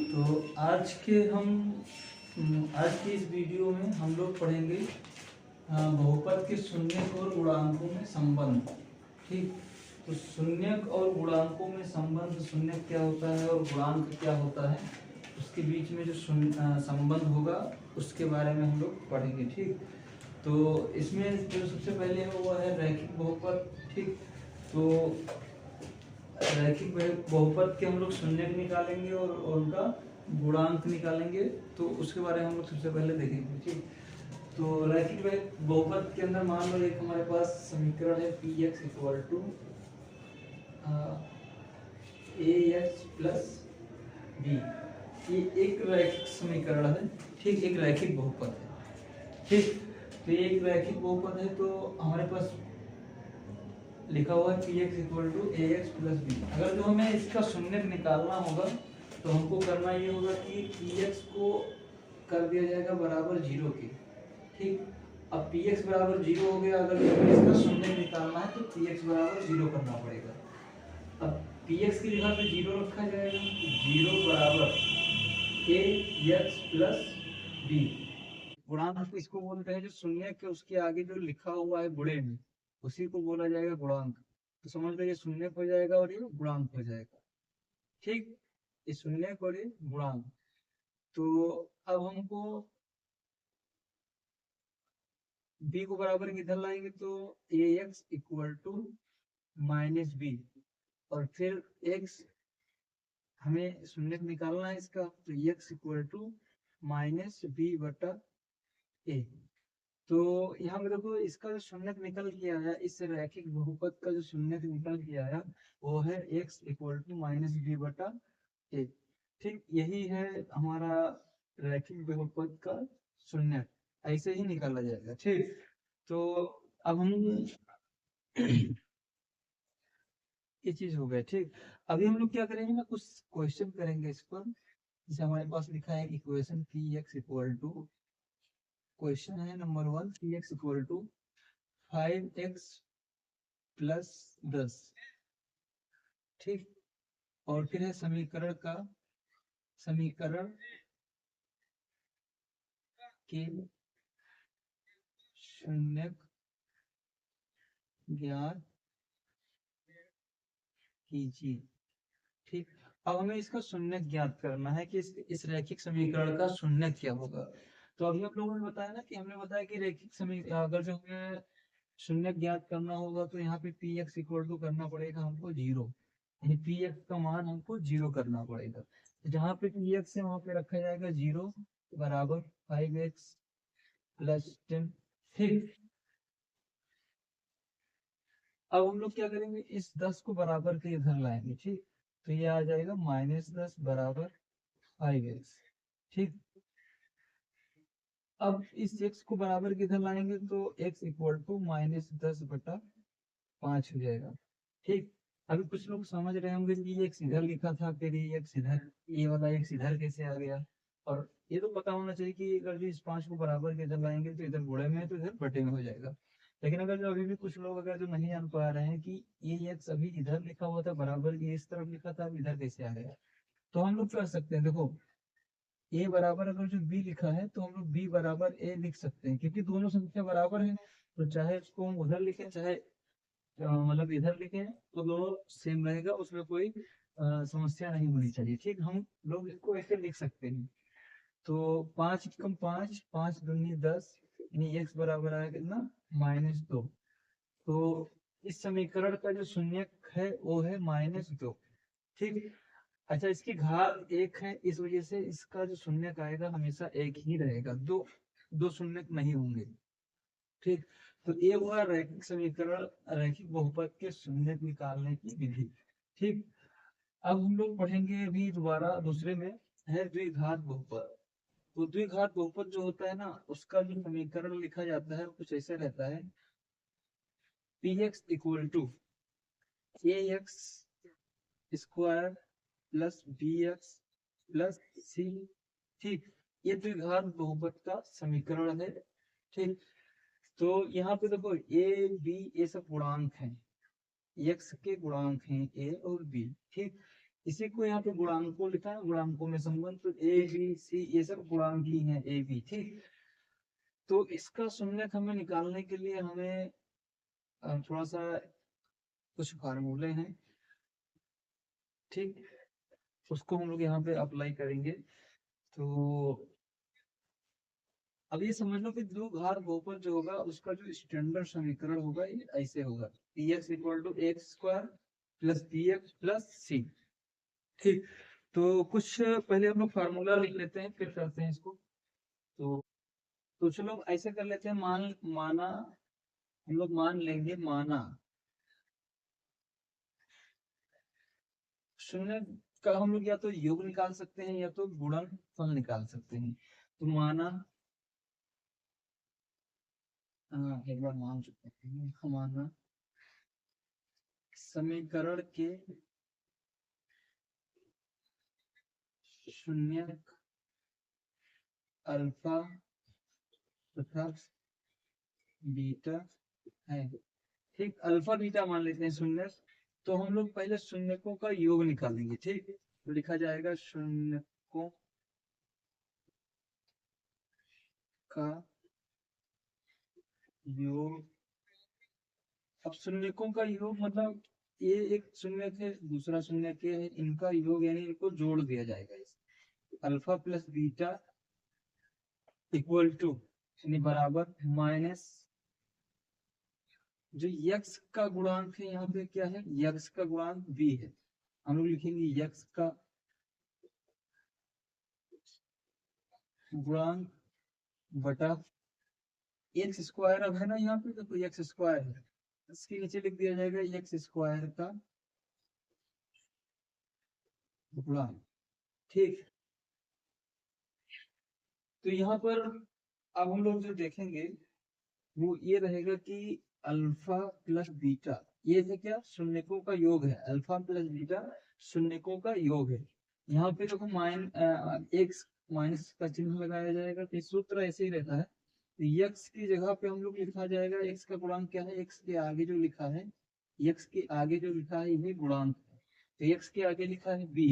तो आज की इस वीडियो में हम लोग पढ़ेंगे बहुपद के शून्यक और गुणांकों में संबंध। ठीक, तो शून्यक और गुणांकों में संबंध, शून्यक क्या होता है और गुणांक क्या होता है, उसके बीच में जो संबंध होगा उसके बारे में हम लोग पढ़ेंगे। ठीक, तो इसमें जो सबसे पहले है वो है रैखिक बहुपद। ठीक, तो रैखिक बहुपद के हम लोग शून्यक निकालेंगे और उनका गुणांक निकालेंगे, तो उसके बारे में हम लोग सबसे पहले देखेंगे। ठीक, तो रैखिक बहुपद के अंदर मान लो एक हमारे पास समीकरण है P x equal to A X plus B. ये एक रैखिक समीकरण है। ठीक, एक रैखिक बहुपद है। ठीक, तो ये एक रैखिक बहुपद है, तो हमारे पास लिखा हुआ है P x equal to A X plus B. अगर जो हमें इसका शून्यक निकालना होगा तो हमको करना ये होगा कि पी एक्स को कर दिया जाएगा बराबर 0 के। ठीक, अब पी एक्स बराबर 0 हो गया। अगर हमें इसका शून्यक निकालना है तो पी एक्स बराबर 0 करना पड़ेगा। अब पी एक्स की जगह पे 0 रखा जाएगा, 0 बराबर ए एक्स प्लस बी। गुणांक इसको बोलते हैं जो शून्यक के उसके आगे जो लिखा हुआ है गुणे में, उसी को बोला जाएगा गुणांक। तो समझ लो ये शून्यक हो जाएगा और ये गुणांक हो जाएगा। ठीक, ये शून्यक और ये गुणांक। तो अब हमको b को बराबर किधर लाएंगे, तो a x equal to minus b, और फिर x हमें शून्यक निकालना है इसका, तो x equal to minus B बटा ए। तो यहाँ पे देखो इसका जो शून्यक निकल के आया, इस रैखिक बहुपद का जो शून्यक निकल के आया वो है x equal to minus B बटा ए। ठीक, यही है हमारा रैखिक बहुपद का शून्यक, ऐसे ही निकाला जाएगा। ठीक, तो अब हम ये चीज हो गया। ठीक, अभी हम लोग क्या करेंगे ना, कुछ क्वेश्चन करेंगे इस पर। जैसे हमारे पास लिखा है equation p x equal to, question है number 1, p x equal to 5x plus 10। ठीक, और फिर है समीकरण के शून्यक ज्ञात कीजिए। ठीक, अब हमें इसका शून्यक ज्ञात करना है कि इस रैखिक समीकरण का शून्यक क्या होगा। तो अभी आप लोगों ने बताया ना कि हमने बताया कि रैखिक समीकरण अगर जो हमें शून्यक ज्ञात करना होगा तो यहाँ पे पी एक्स इक्वल टू करना पड़ेगा हमको 0, यानी पी एक्स का मान हमको 0 करना पड़ेगा। जहाँ पे पी एक्स है वहां पे रखा जाएगा 0 बराबर 5x प्लस 10। ठीक, अब हम लोग क्या करेंगे, इस 10 को बराबर के इधर लाएंगे। ठीक, तो ये आ जाएगा -10 बराबर 5x। ठीक, अब इस x को बराबर के इधर लाएंगे तो x इक्वल टू -10 बटा 5 हो जाएगा। ठीक, अभी कुछ लोग समझ रहे होंगे कि ये x इधर लिखा था, फिर ये x इधर, ये वाला x इधर कैसे आ गया। और ये तो पता होना चाहिए कि अगर जो इस 5 को बराबर के इधर लाएंगे तो इधर गुणे में है तो इधर बटे में हो जाएगा। लेकिन अगर जो अभी भी कुछ लोग अगर जो नहीं जान पा रहे हैं कि ये x अभी इधर लिखा हुआ था, बराबर की इस तरफ लिखा था, अब इधर कैसे आ गया, तो हम लोग कर सकते हैं। देखो a बराबर अगर जो b लिखा है तो हम लोग b बराबर a लिख सकते हैं, क्योंकि दोनों संख्या बराबर है। तो चाहे इसको हम उधर लिखें चाहे मतलब इधर लिखें, तो दोनों सेम रहेगा, उसमें कोई समस्या नहीं होनी चाहिए। ठीक, हम लोग इसको ऐसे लिख सकते हैं। तो 5 कम 5, 5 दूनी 10, यानी x बराबर आया कितना, -2। तो इस समीकरण का जो शून्यक है वो है -2। ठीक, अच्छा इसकी घात 1 है, इस वजह से इसका जो शून्यक आएगा हमेशा 1 ही रहेगा, दो शून्यक नहीं होंगे। ठीक, तो ये हुआ रैखिक समीकरण, रैखिक बहुपद के शून्यक निकालने की विधि। ठीक, अब हम लोग पढ़ेंगे अभी दोबारा दूसरे में है द्विघात बहुपद। तो द्विघात बहुपद जो होता है ना, उसका जो समीकरण लिखा जाता है कुछ ऐसे रहता है, P x equal to A x square plus b x plus c. ठीक, ये द्विघात बहुपद का समीकरण है। ठीक, तो यहाँ पे देखो ए बी ये सब गुणांक हैं, एक्स के गुणांक हैं ए और बी। ठीक, इसी को यहाँ पे गुणांकों लिखा है, गुणांकों में संबंध, तो ए बी सी ये सब गुणांक ही है ए बी, ठीक। तो इसका शून्यक हमें निकालने के लिए हमें थोड़ा सा कुछ फार्मूले हैं, ठीक, उसको हम लोग यहाँ पे अप्लाई करेंगे। तो अब ये समझ लो कि द्विघात बहुपद जो होगा उसका जो स्टैंडर्ड समीकरण होगा ये ऐसे होगा, px equal to x square plus b x plus c, ठीक। तो कुछ पहले हम लोग फार्मूला लिख लेते हैं फिर करते हैं इसको। तो चलो ऐसे कर लेते हैं, माना हम लोग मान लेंगे, माना शून्य का हम लोग या तो योग निकाल सकते हैं या तो गुणनफल निकाल सकते हैं। तो माना एक बार मान चुके हैं, माना समीकरण के शून्य अल्फा तथा बीटा है, ठीक। अल्फा बीटा मान लेते हैं शून्य। तो हम लोग पहले शून्यकों का योग निकालेंगे, ठीक। तो लिखा जाएगा शून्यकों का योग। अब शून्यकों का योग मतलब ये एक शून्य है दूसरा शून्य के है, इनका योग यानी इनको जोड़ दिया जाएगा। Alpha plus beta equal to यानी बराबर माइनस जो यक्स का गुणांक है यहाँ पे क्या है, यक्स का गुणांक बी है, हम लोग लिखेंगे यक्स का गुणांक बटा एक्स स्क्वायर। अब है ना यहाँ पे तो एक्स स्क्वायर है, इसके नीचे लिख दिया जाएगा एक्स स्क्वायर का गुणांक, ठीक। तो यहाँ पर अब हम लोग जो देखेंगे वो ये रहेगा कि अल्फा प्लस बीटा ये है क्या, शून्यकों का योग है, अल्फा प्लस बीटा शून्यकों का योग है। यहाँ पे देखो एक्स माइनस का चिन्ह लगाया जाएगा, तो सूत्र ऐसे ही रहता है। तो एक्स की जगह पे हम लोग लिखा जाएगा, एक्स का गुणांक क्या है, एक्स के आगे जो लिखा है, एक्स के आगे जो लिखा है ये गुणांक है, तो एक्स के आगे लिखा है बी,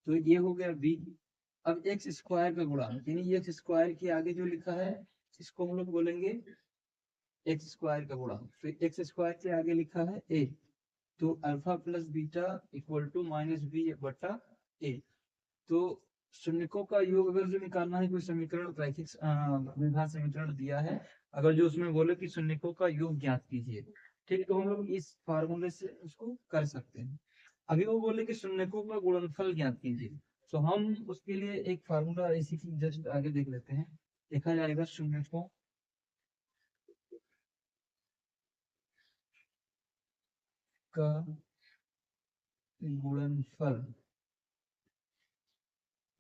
तो ये हो गया बी। अब एक्स स्क्वायर का गुणांक यानी एक्स स्क्वायर के आगे जो लिखा है इसको हम लोग बोलेंगे एक्स स्क्वायर का गुणांक, तो एक्स स्क्वायर के आगे लिखा है ए, तो alpha plus beta equal to minus B बटा ए। तो शून्यकों का योग अगर जो निकालना है, कोई समीकरण रैखिक द्विघात समीकरण दिया है, अगर जो उसमें बोले कि शून्यकों का योग ज्ञात कीजिए, ठीक, तो हम लोग इस फार्मूले से उसको कर सकते हैं। अभी वो बोले कि शून्यकों का गुणनफल ज्ञात कीजिए, तो हम उसके लिए एक फार्मूला इसी की जस्ट आगे देख लेते हैं। देखा जाएगा शून्यकों का गुणनफल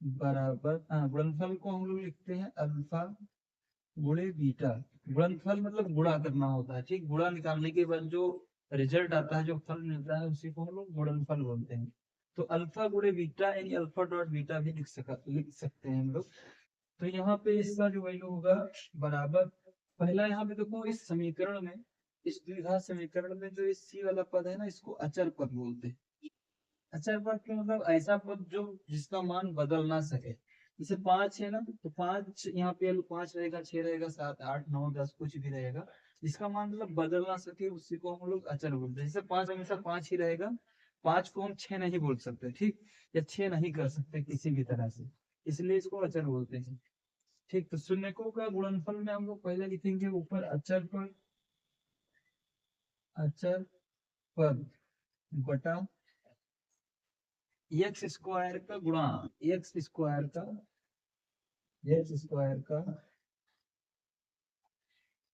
बराबर, गुणनफल को हम लोग लिखते हैं अल्फा गुणे बीटा। गुणनफल मतलब गुणा करना होता है, ठीक, गुणा निकालने के बाद जो रिजल्ट आता है, जो फल मिलता है उसी को हम लोग गुणनफल बोलते हैं। तो अल्फा गुणे बीटा यानी अल्फा डॉट बीटा भी लिख सकते हैं हम लोग। तो यहाँ पे इसका जो वैल्यू होगा बराबर, पहला यहाँ पे देखो इस समीकरण में, इस द्विघात समीकरण में जो इस सी वाला पद है ना, इसको अचर पद बोलते हैं। अचर पद के मतलब ऐसा पद जो जिसका मान बदल ना सके। जैसे 5 है ना, तो 5 यहाँ पे 5 रहेगा, 6 रहेगा, 7 8 9 10 कुछ भी रहेगा, जिसका मान मतलब बदल ना सके उसी को हम लोग अचर बोलते हैं। जैसे 5 हमेशा 5 ही रहेगा, 5 को हम 6 नहीं बोल सकते, ठीक, या 6 नहीं कर सकते किसी भी तरह से, इसलिए इसको अचर बोलते हैं, ठीक। तो शून्यकों का गुणनफल में हम लोग पहले लिखेंगे ऊपर अचर पद बटा एक्स स्क्वायर का गुणा, एक्स स्क्वायर का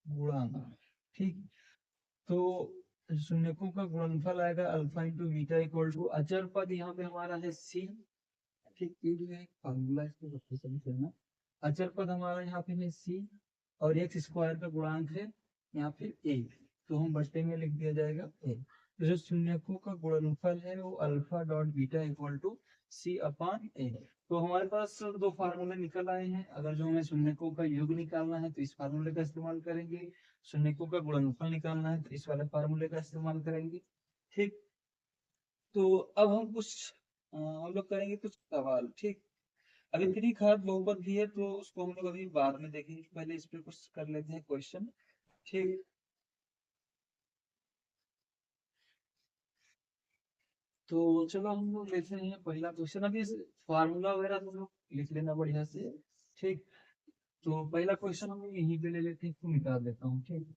गुणांक, ठीक। तो शून्यकों का गुणनफल आएगा alpha into beta equal to अचर पद यहाँ पे हमारा है सी, ठीक, ये जो है फॉर्मूला इसको सबसे सही करना। अचर पद हमारा यहाँ पे है सी और एक्स स्क्वायर का गुणांक है यहाँ पे ए, तो हम बट्टे में लिख दिया जाएगा ए। तो जो शून्यकों का गुणनफल है वो alpha dot beta equal to c upon a. तो हमारे पास दो फार्मूले निकल आए हैं, अगर जो हमें शून्यकों का योग निकालना है तो इस फार्मूले का इस्तेमाल करेंगे, शून्यकों का गुणनफल निकालना है तो इस वाले फार्मूले का इस्तेमाल करेंगे, ठीक। तो अब हम लोग करेंगे कुछ सवाल, ठीक। अभी त्रिघात बहुपद भी है तो उसको हम लोग अभी बाद में देखेंगे, पहले इस पे कुछ कर लेते हैं क्वेश्चन, ठीक। तो चलो हम लोग लेते हैं पहला क्वेश्चन। अभी फार्मूला वगैरह तुम लोग लिख लेना बढ़िया से, ठीक। तो पहला क्वेश्चन हम लोग यहीं पे ले लेते हैं, इसको मिटा देता हूँ, ठीक।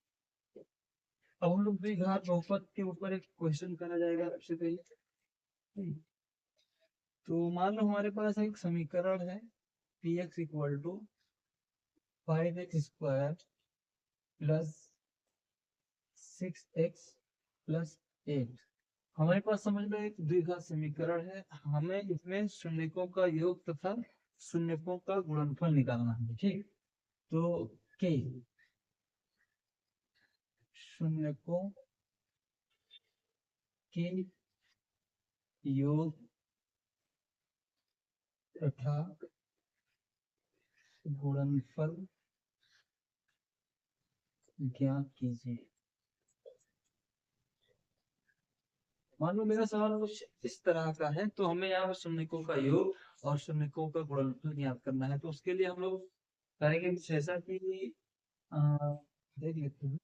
अब हम लोग द्विघात बहुपद के ऊपर एक क्वेश्चन करा जाएगा सबसे पहले, ठीक। तो मान लो हमारे पास एक समीकरण है P x equal to 5x² plus 6x plus 8। हमारे पास समझ लो एक द्विघात समीकरण है, हमें इसमें शून्यकों का योग तथा शून्यकों का गुणनफल निकालना है, ठीक। तो के शून्यकों के योग तथा गुणनफल ज्ञात कीजिए। मान लो मेरा सवाल कुछ इस तरह का है, तो हमें यहाँ पर शून्यकों का योग और शून्यकों का गुणनफल ज्ञात करना है। तो उसके लिए हम लोग करेंगे कुछ ऐसा कि अ, देख लेते हैं।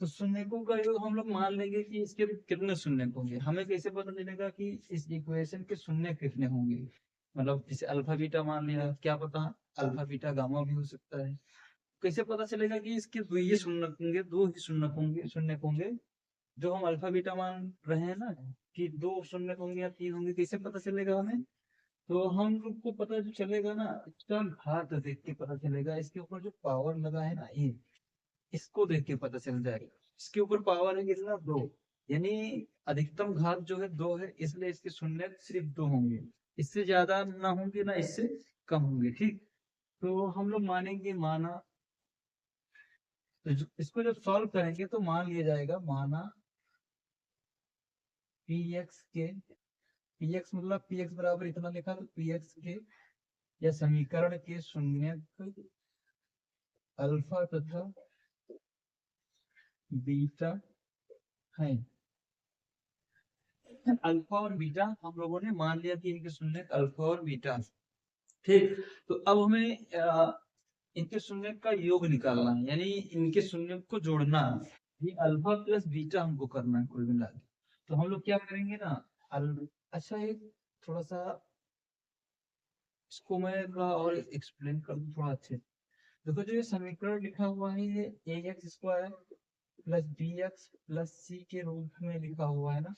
तो शून्यकों का योग हम लोग मान लेंगे कि इसके कितने शून्यक होंगे। हमें कैसे पता चलेगा कि इस इक्वेशन के शून्य कितने होंगे, मतलब जैसे अल्फा बीटा मान लिया, क्या पता अल्फा बीटा गामा भी हो सकता है। कैसे पता चलेगा कि इसके दो ही शून्यक होंगे, दो ही शून्यक होंगे जो हम अल्फा बीटा मान रहे हैं ना, कि दो शून्यक होंगे या तीन होंगे, कैसे पता चलेगा हमें। तो हम लोग को पता जो चलेगा ना, इसका घात देख के पता चलेगा, इसके ऊपर जो पावर लगा है ना ये, इसको देख के पता चल जाएगा। इसके ऊपर पावर है कितना, दो, यानी अधिकतम घात जो है दो है, इसलिए इसके शून्य सिर्फ दो होंगे, इससे ज्यादा ना होंगे ना इससे कम होंगे, ठीक। तो हम लोग मानेंगे, माना, तो इसको जब सॉल्व करेंगे तो मान लिया जाएगा, माना पी एक्स के, पी एक्स मतलब पी एक्स बराबर इतना लिखा, तो पी एक्स के या समीकरण के शून्य अल्फा तथा बीटा है। अल्फा और बीटा हम लोगों ने मान लिया कि इनके शून्य अल्फा और बीटा, ठीक। तो अब हमें इनके शून्य का योग निकालना है, यानी इनके शून्य को जोड़ना है। ये अल्फा प्लस बीटा हमको करना है कुल मिला के। तो हम लोग क्या करेंगे ना, अच्छा एक थोड़ा सा इसको मैं थोड़ा और एक्सप्लेन कर दूं थोड़ा अच्छे। देखो जो ये समीकरण लिखा हुआ है, ये a x square plus b x plus c के रूप में लिखा हुआ है ना,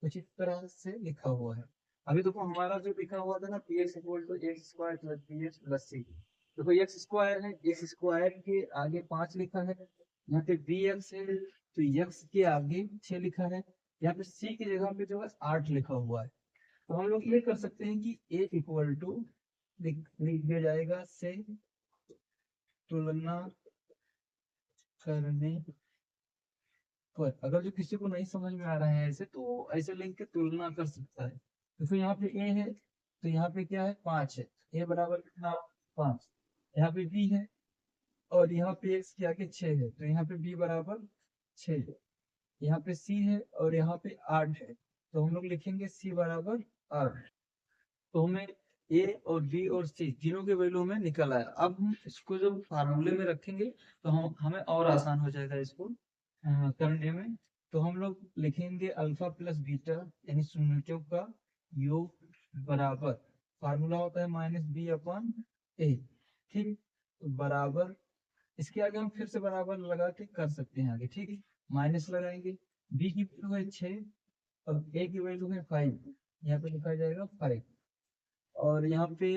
कुछ इस तरह से लिखा हुआ है। अभी देखो हमारा जो लिखा हुआ था ना, p x equal to x square plus b x plus c. देखो एक्स स्क्वायर है, एक्स स्क्वायर के आगे 5 लिखा है, यहाँ पे बी एक्स है तो एक्स के आगे 6 लिखा है, यहाँ पे सी की जगह पे जो है 8 लिखा हुआ है। तो हम लोग ये कर सकते हैं कि ए इक्वल टू लिख दिया जाएगा से तुलना करने पर, अगर जो किसी को नहीं समझ में आ रहा है ऐसे, तो ऐसे लिख के तुलना कर सकता है। तो फिर यहाँ पे ए है, तो यहाँ पे क्या है 5 है, ए बराबर कितना 5। यहाँ पे बी है और यहाँ पे एक्स के आगे 6 है, तो यहाँ पे बी बराबर 6। यहाँ पे सी है और यहाँ पे 8 है, तो हम लोग लिखेंगे सी बराबर 8। तो हमें ए और बी और सी तीनों के वैल्यू हमें निकल आया। अब हम इसको जब फार्मूले में रखेंगे तो हम हमें और आसान हो जाएगा इसको करने में। तो हम लोग लिखेंगे अल्फा प्लस बीटा यानी शून्यों का योग बराबर, फार्मूला होता है माइनस बी अपॉन ए, ठीक। तो बराबर, इसके आगे हम फिर से बराबर लगा के कर सकते हैं आगे, ठीक है। माइनस लगाएंगे, बी की वैल्यू है 6 और ए की वैल्यू है 5, यहाँ पे लिखा जाएगा 5। और यहाँ पे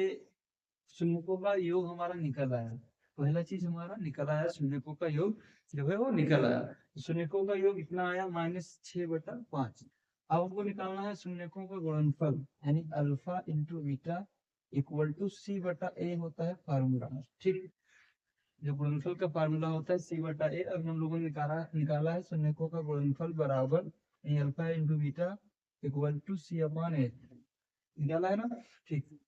शून्यकों का योग हमारा निकल आया, पहला चीज हमारा निकल आया, शून्यकों का योग जो है वो निकल आया। शून्यकों का योग इतना आया -6/5। अब हमको निकालना है शून्यकों का गुणनफल, यानी alpha into beta equal to c बटा ए होता है फार्मूला, ठीक। जो गुणनफल का फार्मूला होता है सी बटा ए। अब हम लोगों ने निकाला है शून्यकों का गुणनफल बराबर alpha into beta equal to c upon a, निकाला है ना, ठीक।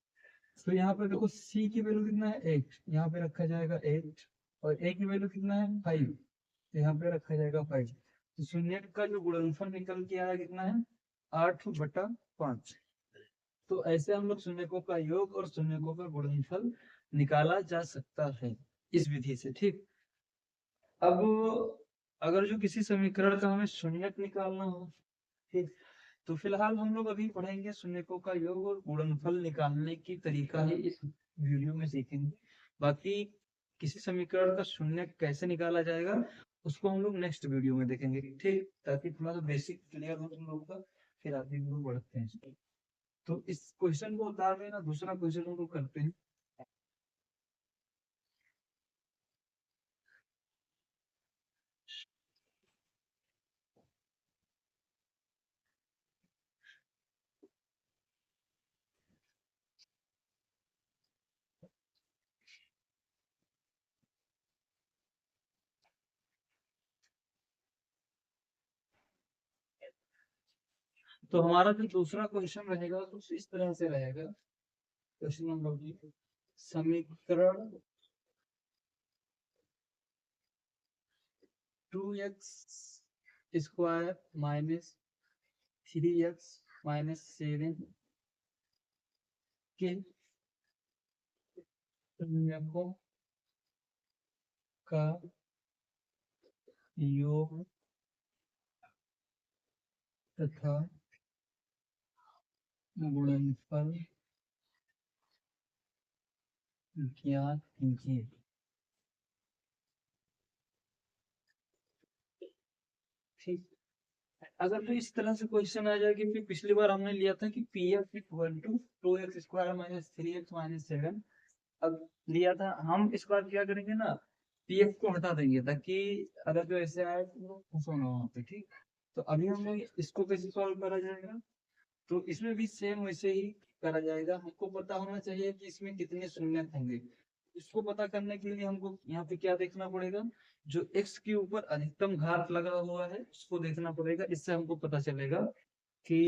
तो यहाँ पे देखो c की वैल्यू कितना है 8, यहाँ पे रखा जाएगा 8, और a की वैल्यू कितना है 5, तो यहाँ पे रखा जाएगा 5। तो शून्य का जो गुणनफल निकल के आया कितना है 8/5। तो ऐसे हम लोग शून्यकों का योग और शून्यकों का गुणनफल निकाला जा सकता है इस विधि से। ठीक, अब अगर जो किसी समीकरण का हमें शून्यक निकालना हो, ठीक, तो फिलहाल हम लोग अभी पढ़ेंगे शून्यकों का योग और गुणनफल निकालने की तरीका ही इस वीडियो में सीखेंगे। बाकी किसी समीकरण का शून्यक कैसे निकाला जाएगा उसको हम लोग नेक्स्ट वीडियो में देखेंगे, ठीक, ताकि थोड़ा सा बेसिक क्लियर हो तुम लोगों का, फिर आगे हम लोग बढ़ते हैं। तो इस क्वेश्चन को उतार देना, दूसरा क्वेश्चन हम लोग करते हैं। तो हमारा जो दूसरा क्वेश्चन रहेगा कुछ इस तरह से रहेगा। क्वेश्चन नंबर 2, समीकरण 2x² माइनस 3x-7 के शून्यकों का योग तथा गुणनफल ज्ञात कीजिए। ठीक, अगर तो इस तरह से क्वेश्चन आ जाए कि फिर पिछली बार हमने लिया था कि P F equal to 2x² minus 3x-7 अब लिया था, हम इस बार क्या करेंगे ना, पीएफ को हटा देंगे ताकि अगर जो ऐसे आए तो खुश होना वहां पे। ठीक, तो अभी हमने इसको कैसे सॉल्व करा जाएगा, तो इसमें भी सेम वैसे ही करा जाएगा। हमको पता होना चाहिए कि इसमें कितने शून्य होंगे। इसको पता करने के लिए हमको यहाँ पे क्या देखना पड़ेगा, जो x के ऊपर अधिकतम घात लगा हुआ है उसको देखना पड़ेगा। इससे हमको पता चलेगा कि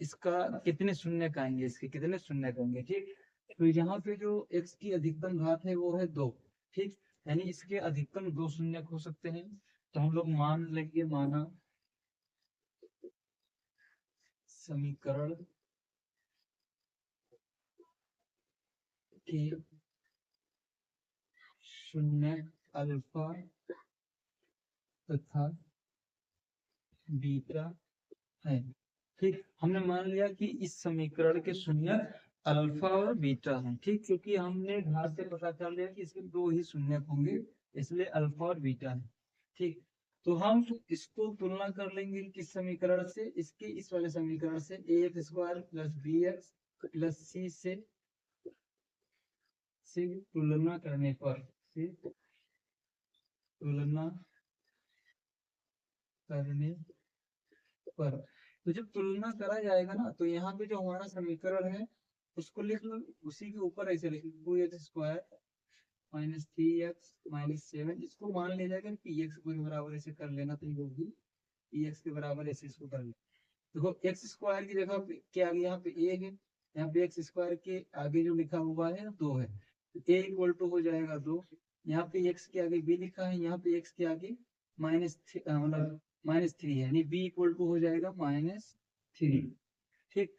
इसका कितने शून्य आएंगे, इसके कितने शून्य आएंगे। ठीक, तो यहाँ पे जो x की अधिकतम घात है वो है 2। ठीक, यानी इसके अधिकतम 2 शून्य हो सकते हैं। तो हम लोग मान लेंगे, माना समीकरण के शून्य अल्फा तथा बीटा है। ठीक, हमने मान लिया कि इस समीकरण के शून्य अल्फा और बीटा हैं। ठीक, क्योंकि हमने घात से पता चल लिया कि इसके 2 ही शून्य होंगे, इसलिए अल्फा और बीटा है। ठीक, तो हम इसको तुलना कर लेंगे किस समीकरण से, इसके इस वाले समीकरण से, ax² plus bx plus c से तुलना करने पर, से तुलना करने पर, तो जब तुलना करा जाएगा ना तो यहाँ पे जो हमारा समीकरण है उसको लिख लो, उसी के ऊपर ऐसे लिख लो 2x² माइनस 3x-7, इसको मान लिया जाएगा कि x को बराबर ऐसे कर लेना, तो ये होगी x के बराबर ऐसे इसको कर लेना। देखो x² की जगह पे क्या आ गया, यहाँ पे a है, यहाँ पे x² के आगे जो लिखा हुआ है 2 है, तो a इक्वल टू हो जाएगा 2। यहाँ पे x के आगे b लिखा है, यहाँ पे x के आगे मतलब -3 है, यानी b इक्वल टू हो जाएगा -3। ठीक,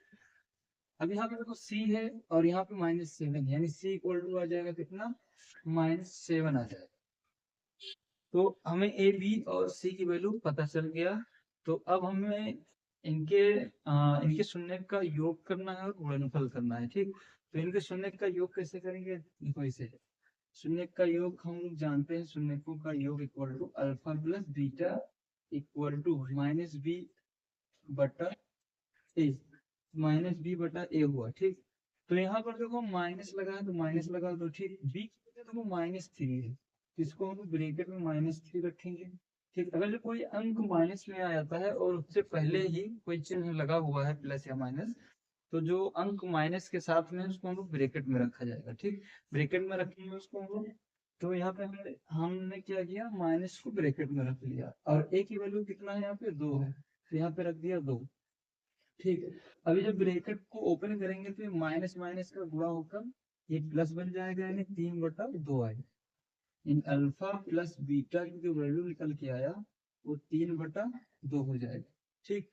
अब यहाँ पे देखो c है और यहाँ पे -7, यानी c इक्वल टू आ जाएगा कितना, -7 आ जाएगा। तो हमें ए बी और सी की वैल्यू पता चल गया। तो अब हमें इनके शून्य का योग करना है और गुणनफल करना है। ठीक, तो इनके शून्य का योग कैसे करेंगे, देखो ऐसे शून्य का योग हम लोग जानते हैं, शून्यकों का योग equal to alpha plus beta equal to -b/a, -b/a हुआ। ठीक, तो यहाँ पर देखो माइनस लगा है तो माइनस लगा दो। ठीक, बी देखो -3 है, इसको हम ब्रैकेट में -3 रखेंगे। ठीक, अगर जो कोई अंक माइनस में आ जाता है और उससे पहले ही कोई चिन्ह लगा हुआ है प्लस या माइनस, तो जो अंक माइनस के साथ में उसको हम लोग ब्रैकेट में रखा जाएगा। ठीक, ब्रैकेट में रखेंगे उसको हम लोग, तो यहाँ पे हमने क्या किया, माइनस को ब्रैकेट में रख लिया और ए की वैल्यू कितना है, यहाँ पे 2 है, तो यहाँ पे रख दिया 2। ठीक है, अभी जब ब्रैकेट को ओपन करेंगे तो माइनस माइनस का गुणा होकर ये प्लस बन जाएगा, यानी 3/2 आएगा। इन अल्फा प्लस बीटा की जो वैल्यू निकल के आया वो 3/2 हो जाएगा। ठीक,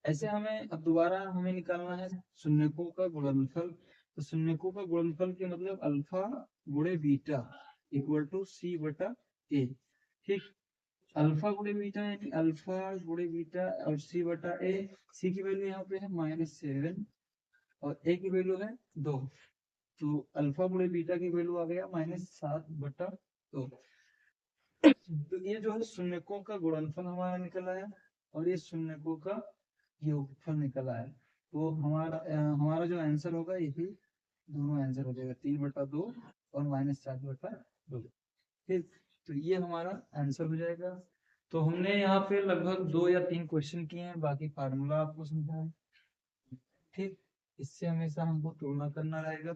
ऐसे हमें अब दोबारा हमें निकालना है शून्यकों का गुणनफल। तो शून्यकों का गुणनफल के मतलब अल्फा गुणे बीटा इक्वल टू सी बटा ए। ठीक, अल्फा गुणे बीटा यानी अल्फा गुणे बीटा और सी बटा ए। सी की वैल्यू यहाँ पे है -7 और ए की वैल्यू है 2। तो अल्फा गुणे बीटा की वैल्यू आ गया -7/2। तो ये जो है शून्यकों का गुणनफल हमारा निकल आया और ये शून्यकों का योगफल निकल आया। तो हमारा जो आंसर होगा यही दोनों आंसर हो जाएगा, 3/2 और -7/2। ठीक, तो ये हमारा आंसर हो जाएगा। तो हमने यहाँ पे लगभग 2 या 3 क्वेश्चन किए हैं, बाकी फार्मूला आपको समझा है। ठीक, इससे हमेशा हमको तुलना करना रहेगा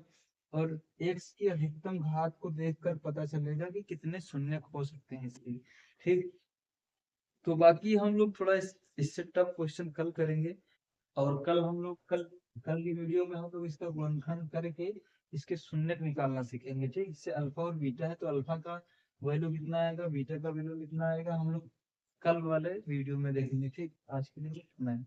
और x की अधिकतम घात को देखकर पता चलेगा कि कितने शून्य हो सकते हैं इसके। ठीक, तो बाकी हम लोग थोड़ा इससे टफ क्वेश्चन कल करेंगे और कल हम लोग कल की वीडियो में हम लोग इसका गुणनखंड करके इसके शून्य निकालना सीखेंगे। ठीक, इससे अल्फा और बीटा है तो अल्फा का वैल्यू कितना आएगा, बीटा का वैल्यू कितना आएगा, हम लोग कल वाले वीडियो में देखेंगे। ठीक, आज के लिए इतना है।